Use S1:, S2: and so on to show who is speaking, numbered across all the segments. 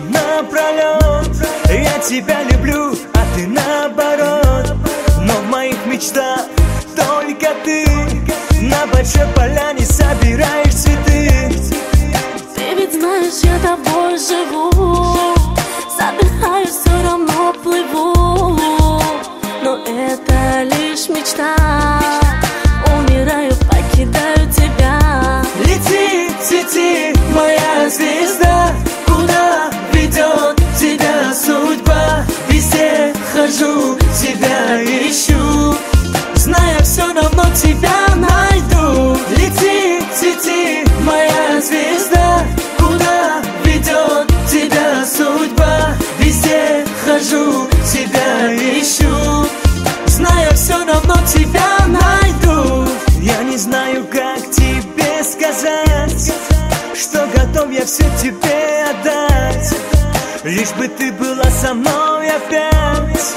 S1: напролет. Я тебя люблю, а ты наоборот. Но в моих мечтах только ты. На большой поляне собираешь цветы.
S2: Ты ведь знаешь, я тобой живу. Задыхаюсь, все равно плыву. Но это лишь мечта. Умираю, покидаю тебя.
S1: Лети, лети, моя звезда. Куда ведет тебя судьба? Везде хожу, тебя ищу. Зная, все равно тебя найду. Лети, лети, моя звезда. Куда ведет тебя судьба? Везде хожу, тебя ищу. Зная, все равно тебя найду. Я не знаю, как тебе сказать, что готов я все тебе отдать. Лишь бы ты была со мной опять,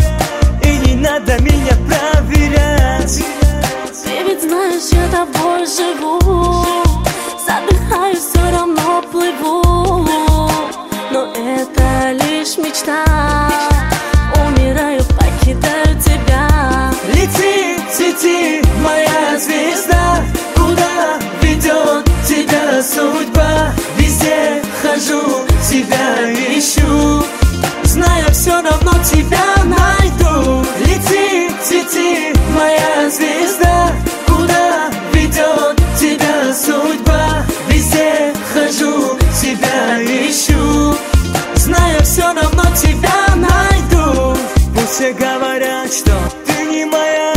S1: и не надо меня проверять.
S2: Ты ведь знаешь, я тобой живу. Задыхаюсь, все равно плыву. Но это лишь мечта. Умираю, покидаю тебя.
S1: Лети, лети, моя звезда. Куда ведет тебя судьба? Везде хожу, тебя ищу. Зная, все равно тебя найду. Лети, лети, моя звезда. Куда ведет тебя судьба? Везде хожу, тебя ищу. Зная, все равно тебя найду. Пусть все говорят, что ты не моя.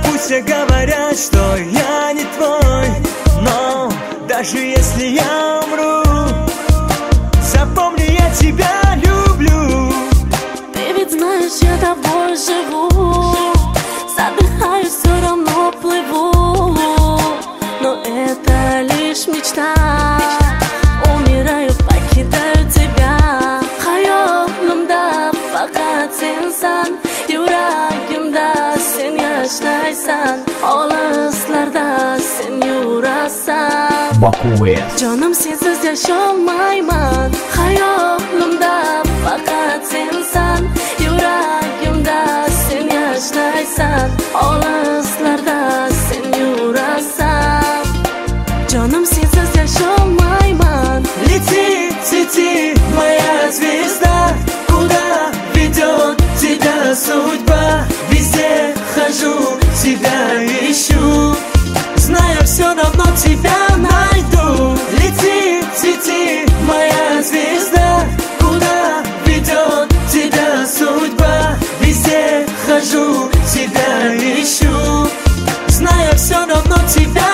S1: Пусть все говорят, что я не твой. Но даже если я умру, запомни, я тебя люблю.
S2: Ты ведь знаешь, я тобой живу. Задыхаюсь, все равно плыву. Но это лишь мечта. Умираю, покидаю тебя. Hayolimda faqat sensan. Yuragimda sen yashaysan. Olislarda sen yurasan. Jonim sensiz yasholmayman. Hayolimda faqat sensan. Yuragimda sen yashaysan. Olislarda sen yurasan. Jonim sensiz yasholmayman.
S1: Лети, лети, моя звезда. Куда ведет тебя судьба? Везде хожу, тебя ищу. Зная, все равно тебя найду. Лети, лети, моя звезда. Куда ведет тебя судьба? Везде хожу, тебя ищу. Зная, все равно тебя